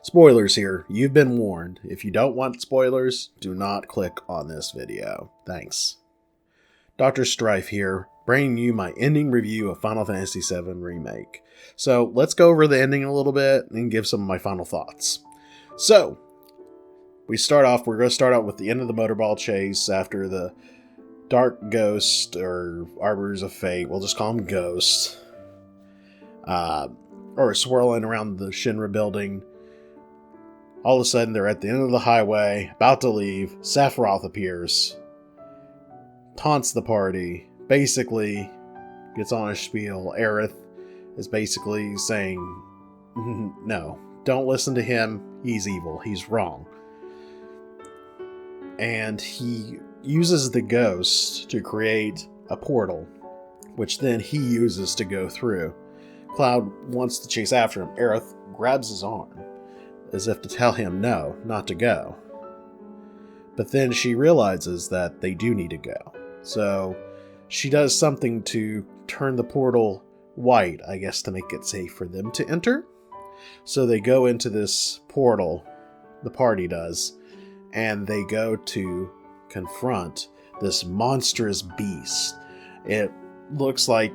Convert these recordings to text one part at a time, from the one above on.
Spoilers here. You've been warned. If you don't want spoilers, do not click on this video. Thanks. Dr. Strife here, bringing you my ending review of Final Fantasy VII Remake. So let's go over the ending a little bit and give some of my final thoughts. So, we're going to start out with the end of the motorball chase after the Dark Ghost, or Arbiters of Fate, we'll just call them Ghosts, or swirling around the Shinra building. All of a sudden, they're at the end of the highway, about to leave. Sephiroth appears, taunts the party, basically gets on a spiel. Aerith is basically saying, no, don't listen to him, he's evil, he's wrong. And he uses the ghost to create a portal, which then he uses to go through. Cloud wants to chase after him. Aerith grabs his arm, as if to tell him no, not to go. But then she realizes that they do need to go. So she does something to turn the portal white, I guess to make it safe for them to enter. So they go into this portal, the party does, and they go to confront this monstrous beast. It looks like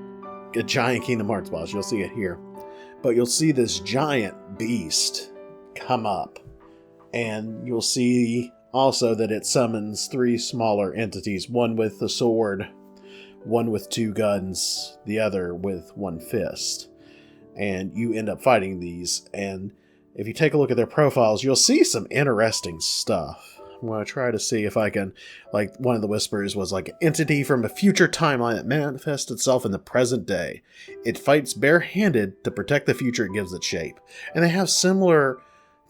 a giant Kingdom Hearts boss. You'll see it here. But you'll see this giant beast come up. And you'll see also that it summons 3 smaller entities. One with a sword, one with 2 guns, the other with 1 fist. And you end up fighting these. And if you take a look at their profiles, you'll see some interesting stuff. I'm going to try to see if I can, like, one of the whispers was like an entity from a future timeline that manifests itself in the present day. It fights barehanded to protect the future it gives it shape. And they have similar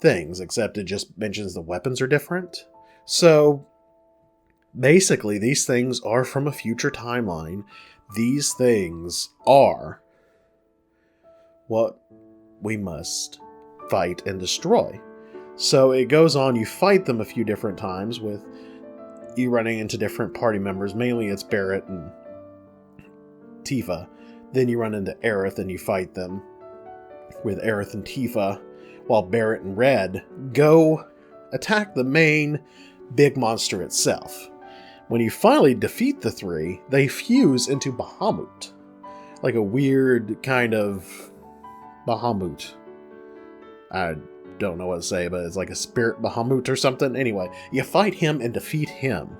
things, except it just mentions the weapons are different. So, basically, these things are from a future timeline. These things are what we must fight and destroy. So it goes on, you fight them a few different times with you running into different party members. Mainly it's Barret and Tifa. Then you run into Aerith and you fight them with Aerith and Tifa, while Barret and Red go attack the main big monster itself. When you finally defeat the 3, they fuse into Bahamut. Like a weird kind of Bahamut. I don't know what to say, but it's like a spirit Bahamut or something. Anyway, you fight him and defeat him.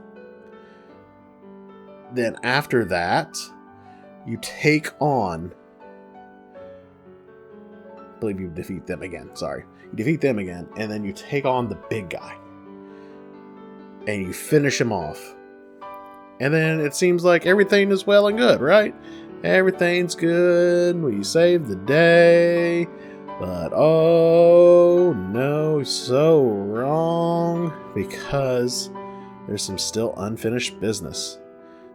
Then after that, you take on... I believe you defeat them again. Sorry. You defeat them again, and then you take on the big guy. And you finish him off. And then it seems like everything is well and good, right? Everything's good. We save the day. But oh no, so wrong, because there's some still unfinished business.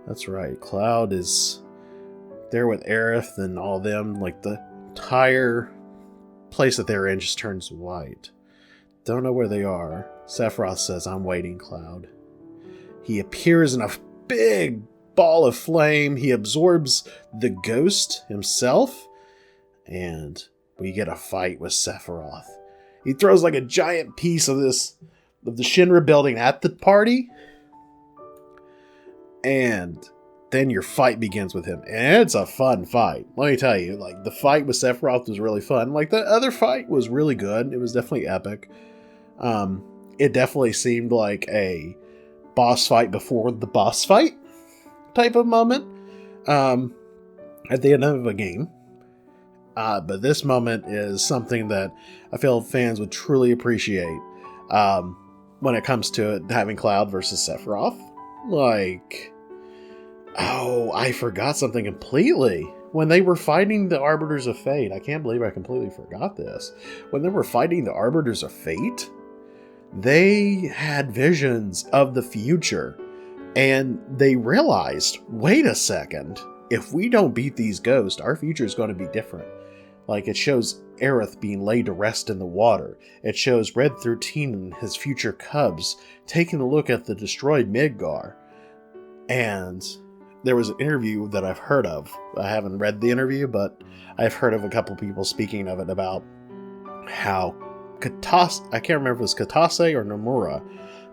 That's right, Cloud is there with Aerith and all them, like the entire place that they're in just turns white. Don't know where they are. Sephiroth says, I'm waiting, Cloud. He appears in a big ball of flame. He absorbs the ghost himself, and we get a fight with Sephiroth. He throws like a giant piece of the Shinra building at the party. And then your fight begins with him. And it's a fun fight. Let me tell you, like, the fight with Sephiroth was really fun. Like, the other fight was really good. It was definitely epic. It definitely seemed like a boss fight before the boss fight type of moment. At the end of a game. But this moment is something that I feel fans would truly appreciate when it comes to it, having Cloud versus Sephiroth. Like, oh, I forgot something completely. When they were fighting the Arbiters of Fate, I can't believe I completely forgot this. When they were fighting the Arbiters of Fate, they had visions of the future. And they realized, wait a second, if we don't beat these ghosts, our future is going to be different. Like, it shows Aerith being laid to rest in the water. It shows Red 13 and his future cubs taking a look at the destroyed Midgar. And there was an interview that I've heard of. I haven't read the interview, but I've heard of a couple people speaking of it about how I can't remember if it was Katase or Nomura,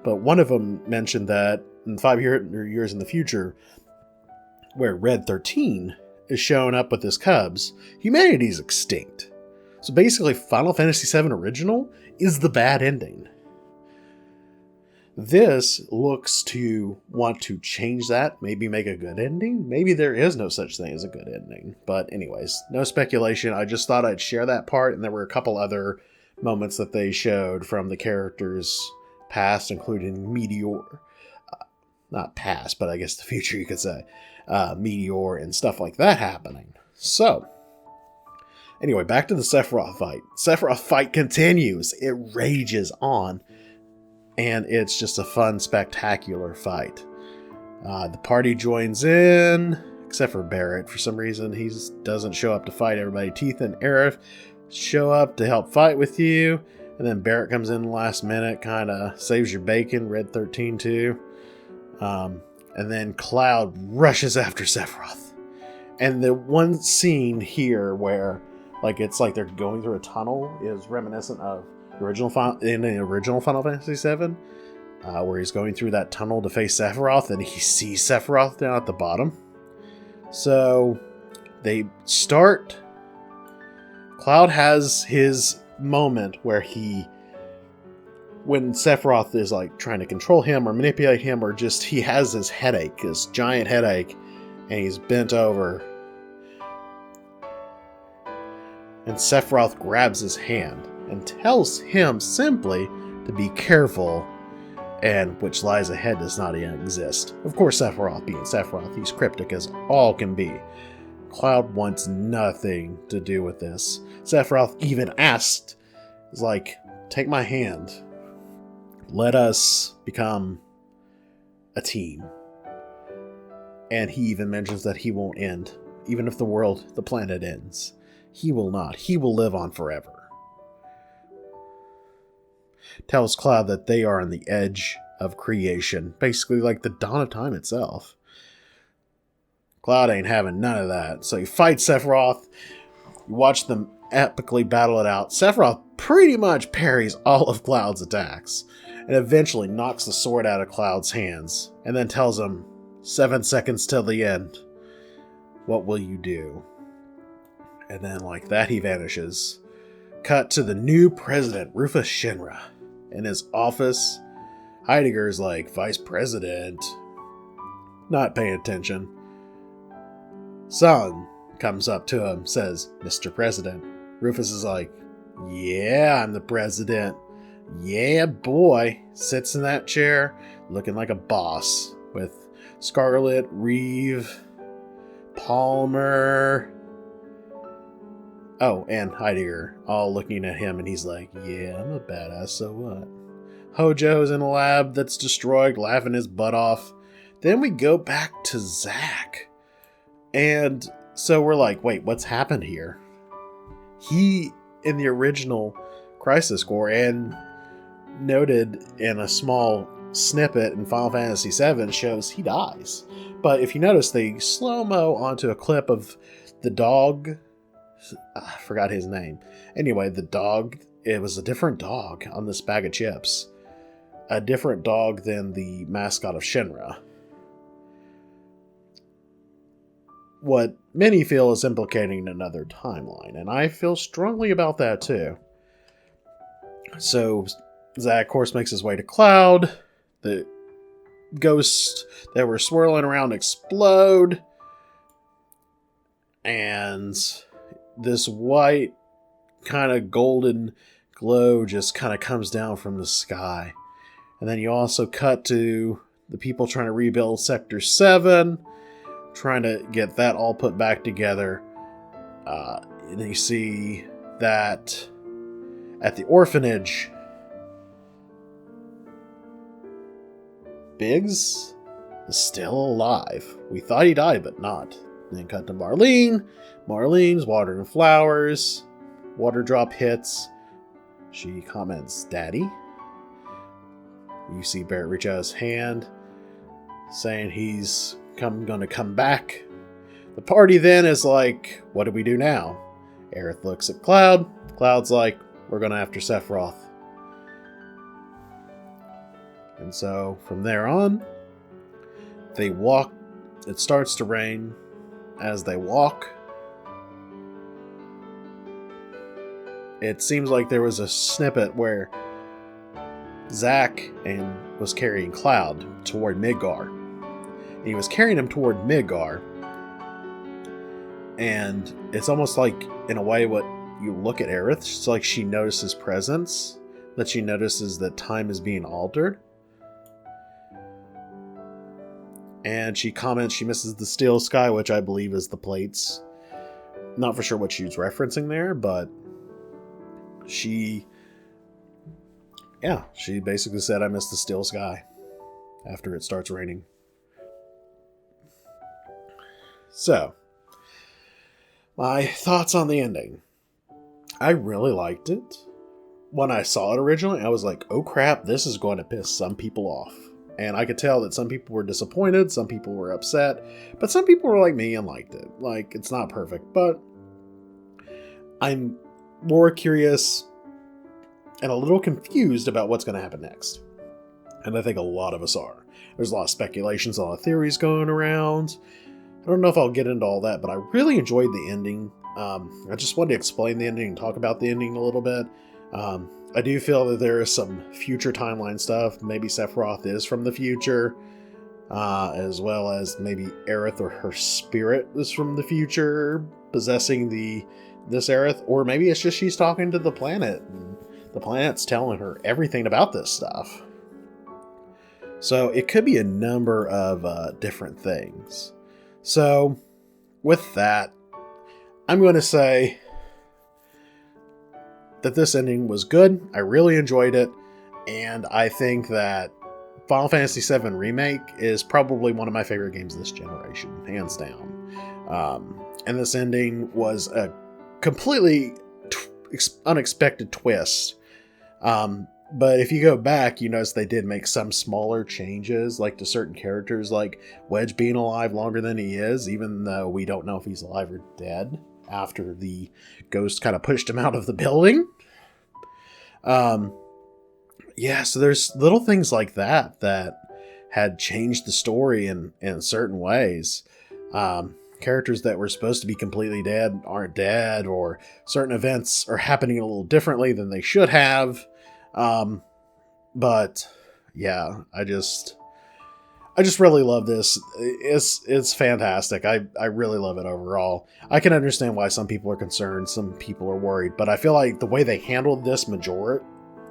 but one of them mentioned that in 5 years in the future, where Red 13 is showing up with his cubs, humanity's extinct. So basically, Final Fantasy VII Original is the bad ending. This looks to want to change that, maybe make a good ending. Maybe there is no such thing as a good ending. But anyways, no speculation. I just thought I'd share that part, and there were a couple other moments that they showed from the characters' past, including Meteor. Not past, but I guess the future, you could say. Meteor and stuff like that happening. So, anyway, back to the Sephiroth fight. Sephiroth fight continues. It rages on. And it's just a fun, spectacular fight. The party joins in, except for Barret. For some reason, he doesn't show up to fight everybody. Teeth and Aerith show up to help fight with you. And then Barret comes in the last minute, kind of saves your bacon. Red 13 too. And then Cloud rushes after Sephiroth. And the one scene here where it's like they're going through a tunnel is reminiscent of the original Final Fantasy VII, where he's going through that tunnel to face Sephiroth, and he sees Sephiroth down at the bottom. So they start. Cloud has his moment where when Sephiroth is trying to control him or manipulate him, or just he has his headache, his giant headache, and he's bent over. And Sephiroth grabs his hand and tells him simply to be careful, and which lies ahead does not even exist. Of course, Sephiroth being Sephiroth, he's cryptic as all can be. Cloud wants nothing to do with this. Sephiroth even asked, take my hand. Let us become a team. And he even mentions that he won't end. Even if the planet ends. He will not. He will live on forever. Tells Cloud that they are on the edge of creation. Basically like the dawn of time itself. Cloud ain't having none of that. So he fights Sephiroth. You watch them epically battle it out. Sephiroth pretty much parries all of Cloud's attacks. And eventually knocks the sword out of Cloud's hands. And then tells him, 7 seconds till the end. What will you do? And then like that he vanishes. Cut to the new president, Rufus Shinra. In his office, Heidegger's like, Vice President. Not paying attention. Son comes up to him, says, Mr. President. Rufus is like, yeah, I'm the president. Yeah, boy. Sits in that chair, looking like a boss. With Scarlet, Reeve, Palmer... Oh, and Heidegger, all looking at him, and he's like, yeah, I'm a badass, so what? Hojo's in a lab that's destroyed, laughing his butt off. Then we go back to Zack. And so we're like, wait, what's happened here? He, in the original Crisis Core, and noted in a small snippet in Final Fantasy VII, shows he dies. But if you notice, they slow-mo onto a clip of the dog... I forgot his name. Anyway, the dog, it was a different dog on this bag of chips. A different dog than the mascot of Shinra. What many feel is implicating another timeline, and I feel strongly about that too. So, Zack, of course, makes his way to Cloud. The ghosts that were swirling around explode. And this white kind of golden glow just kind of comes down from the sky. And then you also cut to the people trying to rebuild Sector 7, trying to get that all put back together. And you see that at the orphanage, Biggs is still alive. We thought he died, but not. Then cut to Marlene. Marlene's watering flowers. Water drop hits. She comments, Daddy. You see Barret reach out his hand, saying he's gonna come back. The party then is like, what do we do now? Aerith looks at Cloud. Cloud's like, we're gonna after Sephiroth. And so from there on, they walk. It starts to rain. As they walk, it seems like there was a snippet where Zack was carrying Cloud toward Midgar. And he was carrying him toward Midgar. And it's almost like, in a way, what you look at Aerith, it's like she notices presence, that she notices that time is being altered. And she comments she misses the steel sky, which I believe is the plates. Not for sure what she's referencing there, but she basically said, I miss the steel sky after it starts raining. So, my thoughts on the ending. I really liked it. When I saw it originally, I was like, oh crap, this is going to piss some people off. And I could tell that some people were disappointed, some people were upset, but some people were like me and liked it. Like, it's not perfect, but I'm more curious and a little confused about what's going to happen next. And I think a lot of us are. There's a lot of speculations, a lot of theories going around. I don't know if I'll get into all that, but I really enjoyed the ending. I just wanted to explain the ending and talk about the ending a little bit. I do feel that there is some future timeline stuff. Maybe Sephiroth is from the future, as well as maybe Aerith or her spirit is from the future, possessing this Aerith, or maybe it's just she's talking to the planet, and the planet's telling her everything about this stuff. So it could be a number of different things. So with that, I'm going to say that this ending was good. I really enjoyed it, and I think that Final Fantasy VII Remake is probably one of my favorite games this generation, hands down. And this ending was a completely unexpected twist. But if you go back, you notice they did make some smaller changes, like to certain characters, like Wedge being alive longer than he is, even though we don't know if he's alive or dead after the ghost kind of pushed him out of the building. So there's little things like that had changed the story in certain ways. Characters that were supposed to be completely dead aren't dead, or certain events are happening a little differently than they should have. But yeah, I just really love this. It's fantastic. I really love it overall. I can understand why some people are concerned, some people are worried, but I feel like the way they handled this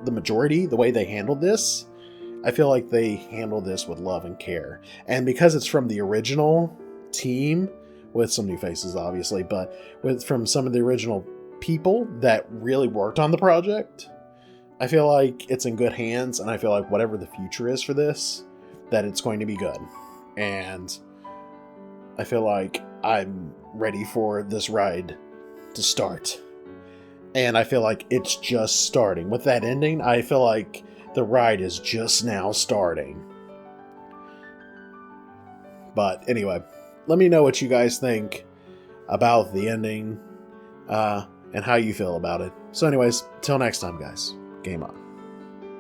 the way they handled this, I feel like they handled this with love and care. And because it's from the original team, with some new faces obviously, but from some of the original people that really worked on the project, I feel like it's in good hands, and I feel like whatever the future is for this, that it's going to be good. And I feel like I'm ready for this ride to start. And I feel like it's just starting. With that ending, I feel like the ride is just now starting. But anyway, let me know what you guys think about the ending, and how you feel about it. So anyways, till next time, guys. Game on.